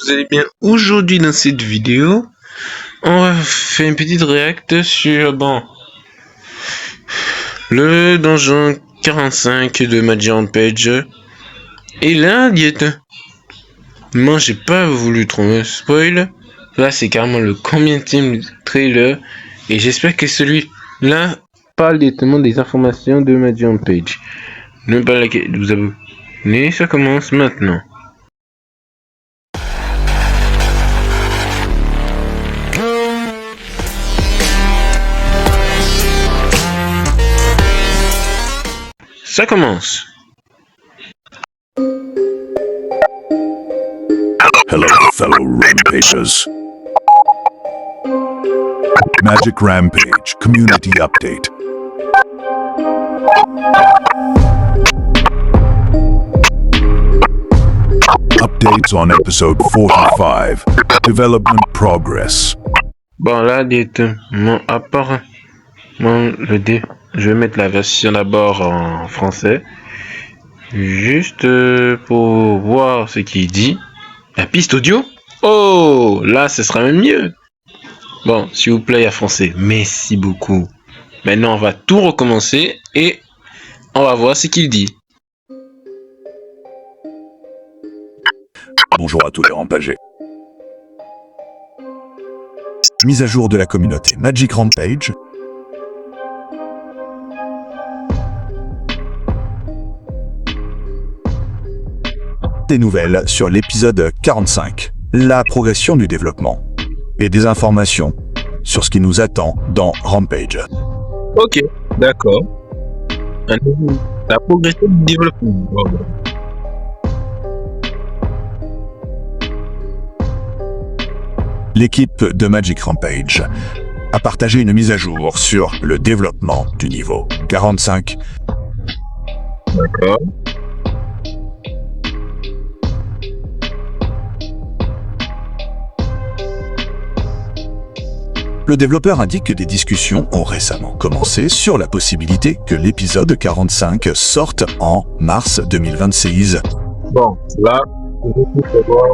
vous allez bien. Aujourd'hui dans cette vidéo, on va faire une petite react sur le donjon 45 de Magic Rampage. Et là, moi j'ai pas voulu trop me spoil. Là c'est carrément le combienième trailer. Et j'espère que celui-là parle directement des informations de Magic Rampage. Ne pas liker, vous abonner, ça commence maintenant. Ça commence. Hello, fellow Rampagers. Magic Rampage Community Update. Updates on episode 45. Development progress. Bon, là, directement, à part je vais mettre la version d'abord en français. Juste pour voir ce qu'il dit. La piste audio? Oh, là, ce sera même mieux. Bon, s'il vous plaît, à français. Merci beaucoup. Maintenant, on va tout recommencer et on va voir ce qu'il dit. Bonjour à tous les rampagers. Mise à jour de la communauté Magic Rampage. Des nouvelles sur l'épisode 45, la progression du développement, et des informations sur ce qui nous attend dans Rampage. Ok, d'accord. La progression du développement. L'équipe de Magic Rampage a partagé une mise à jour sur le développement du niveau 45. D'accord. Le développeur indique que des discussions ont récemment commencé sur la possibilité que l'épisode 45 sorte en mars 2026. Bon, là, on peut savoir,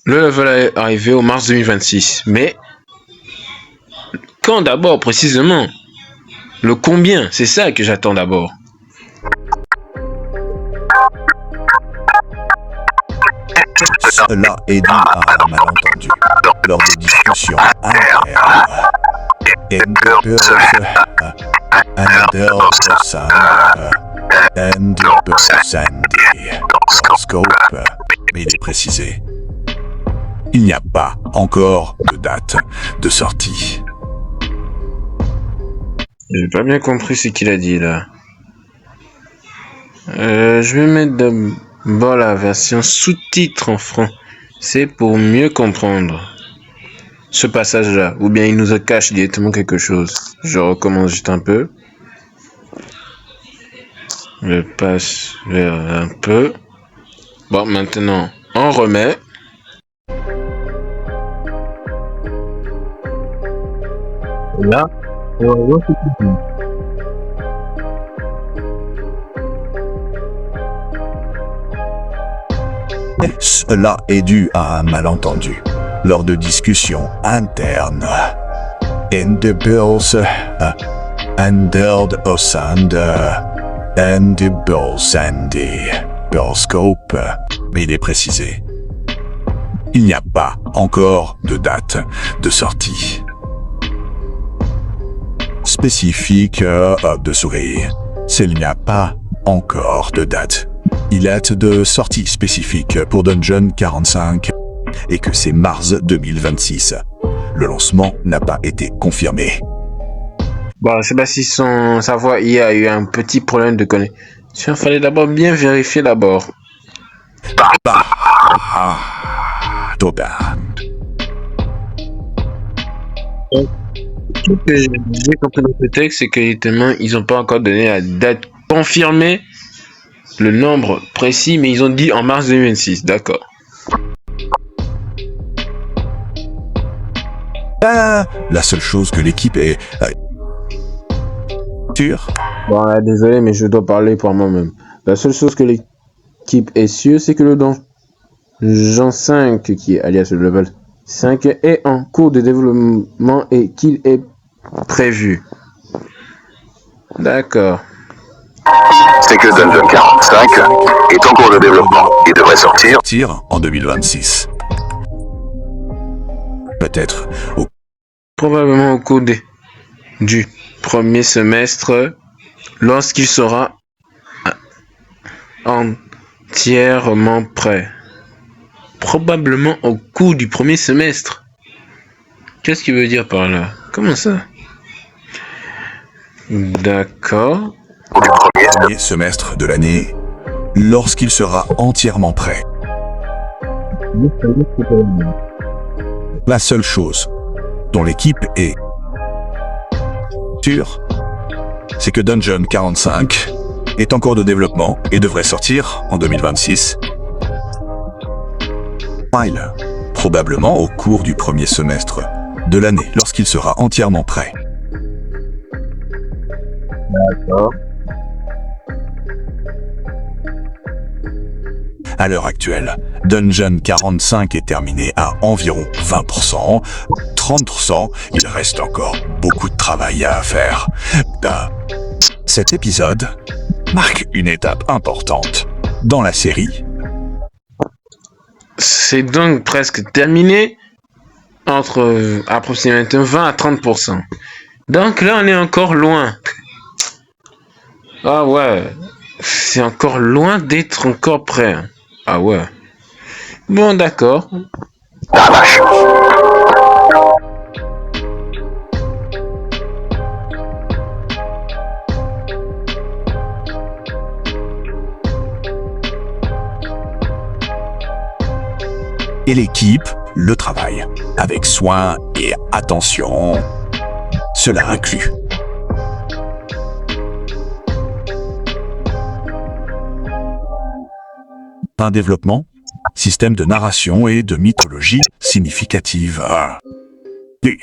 le level est arrivé au mars 2026, mais quand d'abord précisément? Le combien? C'est ça que j'attends d'abord. Cela est dû à un malentendu lors des discussions internes. Scope, mais il est précisé. Il n'y a pas encore de date de sortie. J'ai pas bien compris ce qu'il a dit là. Je vais mettre d'abord la version sous-titre en français pour mieux comprendre ce passage-là. Ou bien il nous cache directement quelque chose. Je recommence juste un peu. Je passe vers un peu. Bon, maintenant, on remet. Là, on va voir ce qu'il dit. Cela est dû à un malentendu lors de discussions internes. In the bills, and the bill Sandy, bill scope, mais il est précisé. Il n'y a pas encore de date de sortie spécifique de souris. S'il n'y a pas encore de date, il est de sortie spécifique pour Dungeon 45 et que c'est mars 2026. Le lancement n'a pas été confirmé. Bon, Sébastien, sa voix, il y a eu un petit problème de connexion. Il fallait d'abord bien vérifier d'abord. Ce que j'ai compris dans ce texte, c'est que ils n'ont pas encore donné la date confirmée, le nombre précis, mais ils ont dit en mars 2026, d'accord. La seule chose que l'équipe Bon, là, désolé, mais je dois parler pour moi-même. La seule chose que l'équipe est sûre, c'est que le Donjon 5, qui est alias le level 5, est en cours de développement et qu'il est prévu. D'accord. C'est que Dungeon 45 est en cours de développement et devrait sortir En 2026. Peut-être Probablement au cours du premier semestre, lorsqu'il sera entièrement prêt. Probablement au cours du premier semestre. Qu'est-ce qu'il veut dire par là? Comment ça? D'accord. du premier semestre de l'année, lorsqu'il sera entièrement prêt. La seule chose dont l'équipe est sûre, c'est que Dungeon 45 est en cours de développement et devrait sortir en 2026. File, probablement au cours du premier semestre de l'année, lorsqu'il sera entièrement prêt. D'accord. À l'heure actuelle, Dungeon 45 est terminé à environ 20%, 30%, il reste encore beaucoup de travail à faire. Cet épisode marque une étape importante dans la série. C'est donc presque terminé entre approximativement 20 à 30%. Donc là, on est encore loin. Ah ouais, c'est encore loin d'être encore prêt. Ah ouais. Bon, d'accord. la vache. Et l'équipe le travaille avec soin et attention. Cela inclut un développement, système de narration et de mythologie significative. Et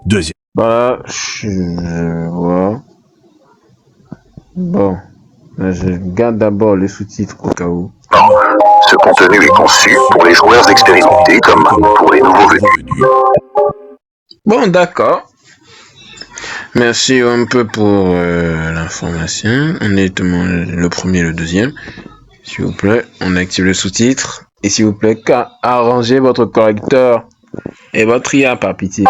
deuxième. Voilà, je vois. Bon, là, je garde d'abord les sous-titres au cas où. Ce contenu est conçu pour les joueurs expérimentés comme pour les nouveaux venus. Bon, d'accord. Merci un peu pour l'information. Honnêtement, le premier et le deuxième. S'il vous plaît, on active le sous-titre. Et s'il vous plaît, arrangez votre correcteur et votre IA par pitié.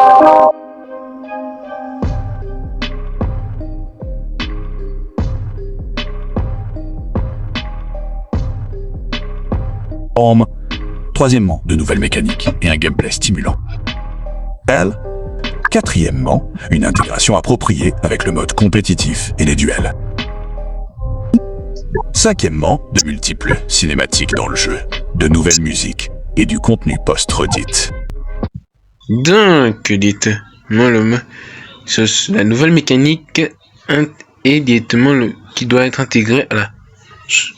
Troisièmement, de nouvelles mécaniques et un gameplay stimulant. Quatrièmement, une intégration appropriée avec le mode compétitif et les duels. Cinquièmement, de multiples cinématiques dans le jeu, de nouvelles musiques et du contenu post-redit. Donc, dites-moi la nouvelle mécanique est directement qui doit être intégrée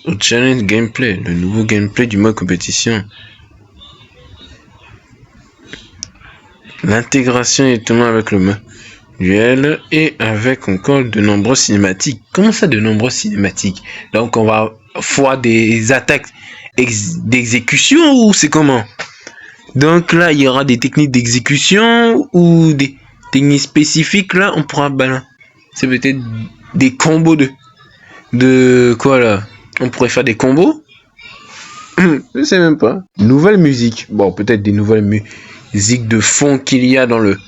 au challenge gameplay, le nouveau gameplay du mode compétition. L'intégration directement avec le mode duel et avec encore de nombreuses cinématiques. Comment ça, de nombreuses cinématiques? Donc on va voir des attaques d'exécution ou c'est comment? Donc là il y aura des techniques d'exécution ou des techniques spécifiques. Là on pourra c'est peut-être des combos de quoi là? On pourrait faire des combos? Je sais même pas. Nouvelle musique. Bon, peut-être des nouvelles musiques de fond qu'il y a dans le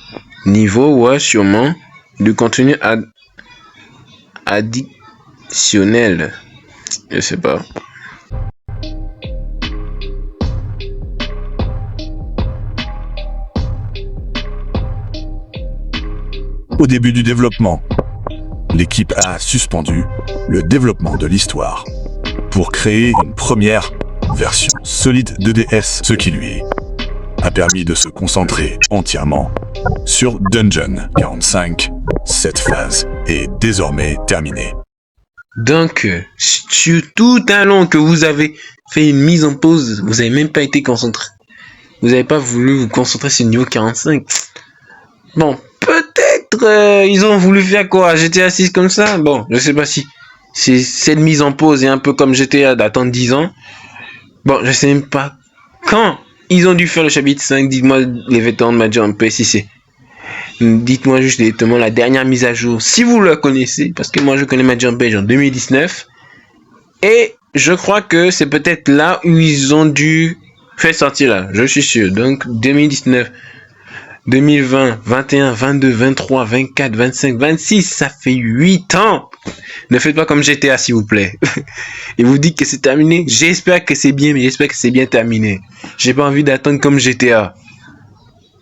niveau, ouais, sûrement. Du contenu additionnel. Je sais pas. Au début du développement, l'équipe a suspendu le développement de l'histoire pour créer une première version solide de DS, ce qui lui a permis de se concentrer entièrement sur Dungeon 45. Cette phase est désormais terminée. Donc, sur tout un long que vous avez fait une mise en pause, vous n'avez même pas été concentré. Vous n'avez pas voulu vous concentrer sur le niveau 45. Bon, peut-être peut-être ils ont voulu faire quoi, GTA 6 comme ça. Bon, je sais pas si cette mise en pause est un peu comme GTA d'attendre 10 ans. Bon, je sais même pas quand ils ont dû faire le chapitre 5. Dites-moi les vétérans de Major MP si c'est. Dites-moi juste directement la dernière mise à jour, si vous la connaissez, parce que moi je connais Major Page en 2019. Et je crois que c'est peut-être là où ils ont dû faire sortir là, je suis sûr. Donc 2019, 2020, 21, 22, 23, 24, 25, 26, ça fait 8 ans. Ne faites pas comme GTA s'il vous plaît. Et vous dites que c'est terminé. J'espère que c'est bien, mais j'espère que c'est bien terminé. J'ai pas envie d'attendre comme GTA.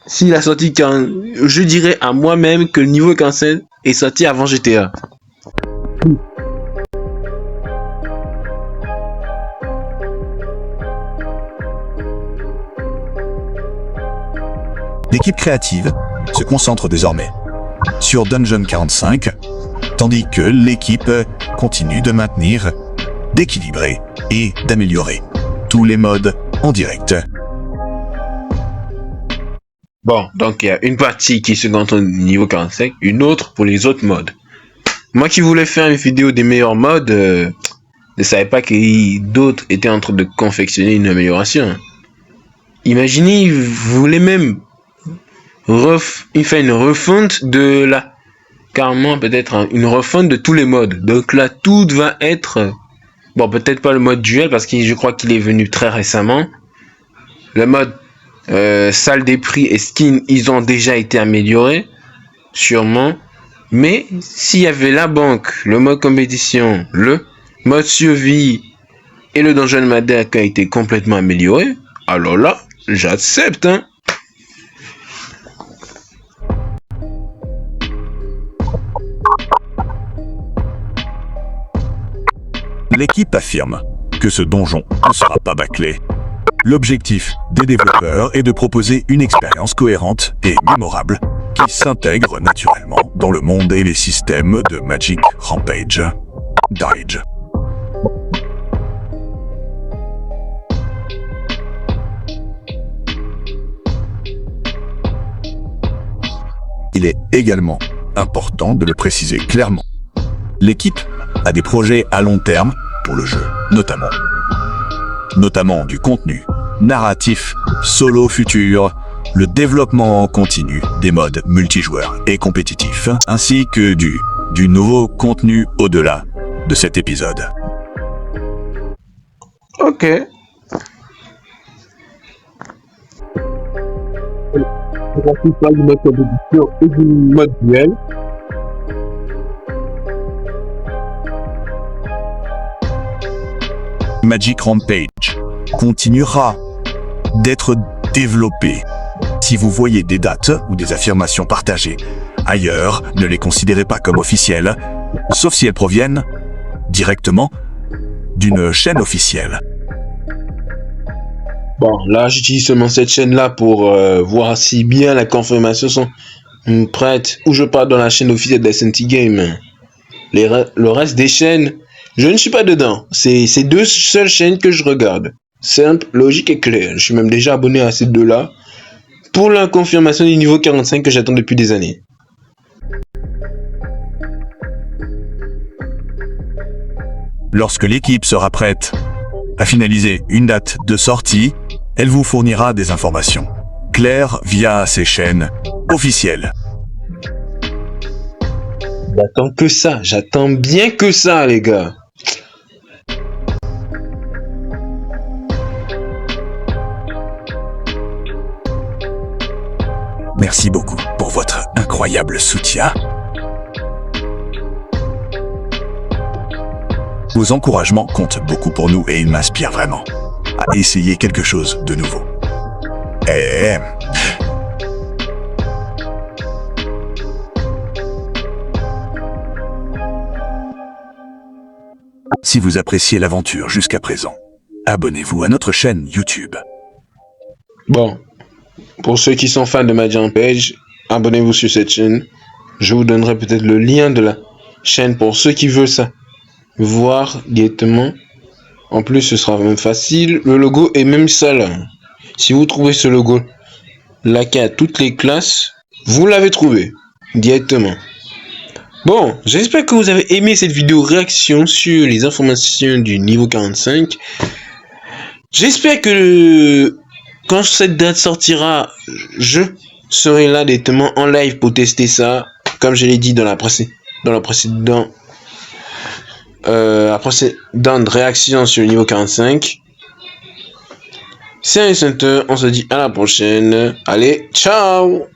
S'il a sorti quand, je dirais à moi-même que le niveau 47 est sorti avant GTA. L'équipe créative se concentre désormais sur Dungeon 45, tandis que l'équipe continue de maintenir, d'équilibrer et d'améliorer tous les modes en direct. Bon, donc il y a une partie qui se contente au niveau 45, une autre pour les autres modes. Moi qui voulais faire une vidéo des meilleurs modes, ne savais pas que d'autres étaient en train de confectionner une amélioration. Imaginez, vous voulez même faire une refonte de la... Carrément peut-être une refonte de tous les modes. Donc là, tout va être... Bon, peut-être pas le mode duel, parce que je crois qu'il est venu très récemment. Le mode salle des prix et skin, ils ont déjà été améliorés. Sûrement. Mais s'il y avait la banque, le mode compétition, le mode survie et le Dungeon Madder qui a été complètement amélioré, alors là, j'accepte, hein. L'équipe affirme que ce donjon ne sera pas bâclé. L'objectif des développeurs est de proposer une expérience cohérente et mémorable qui s'intègre naturellement dans le monde et les systèmes de Magic Rampage. Dirge. Il est également important de le préciser clairement. L'équipe a des projets à long terme pour le jeu, notamment du contenu narratif, solo futur, le développement continu des modes multijoueurs et compétitifs, ainsi que du nouveau contenu au-delà de cet épisode. Ok. Du mode compétition et du mode duel. Magic Rampage continuera d'être développé. Si vous voyez des dates ou des affirmations partagées ailleurs, ne les considérez pas comme officielles, sauf si elles proviennent directement d'une chaîne officielle. Bon, là, j'utilise seulement cette chaîne-là pour voir si bien les confirmations sont prêtes. Ou je pars dans la chaîne officielle d'SNT Game. Le reste des chaînes, je ne suis pas dedans. C'est ces deux seules chaînes que je regarde. Simple, logique et clair. Je suis même déjà abonné à ces deux-là pour la confirmation du niveau 45 que j'attends depuis des années. Lorsque l'équipe sera prête à finaliser une date de sortie, elle vous fournira des informations claires via ses chaînes officielles. J'attends que ça. J'attends bien que ça, les gars. Merci beaucoup pour votre incroyable soutien. Vos encouragements comptent beaucoup pour nous et ils m'inspirent vraiment à essayer quelque chose de nouveau. Et... si vous appréciez l'aventure jusqu'à présent, abonnez-vous à notre chaîne YouTube. Bon, pour ceux qui sont fans de Magic Rampage, abonnez-vous sur cette chaîne. Je vous donnerai peut-être le lien de la chaîne pour ceux qui veulent ça. Voir directement. En plus, ce sera même facile. Le logo est même ça là. Si vous trouvez ce logo là qui a toutes les classes, vous l'avez trouvé. directement. Bon, j'espère que vous avez aimé cette vidéo réaction sur les informations du niveau 45. J'espère que quand cette date sortira, je serai là directement en live pour tester ça, comme je l'ai dit dans la précédente réaction sur le niveau 45. C'est un Center, on se dit à la prochaine. Allez, ciao!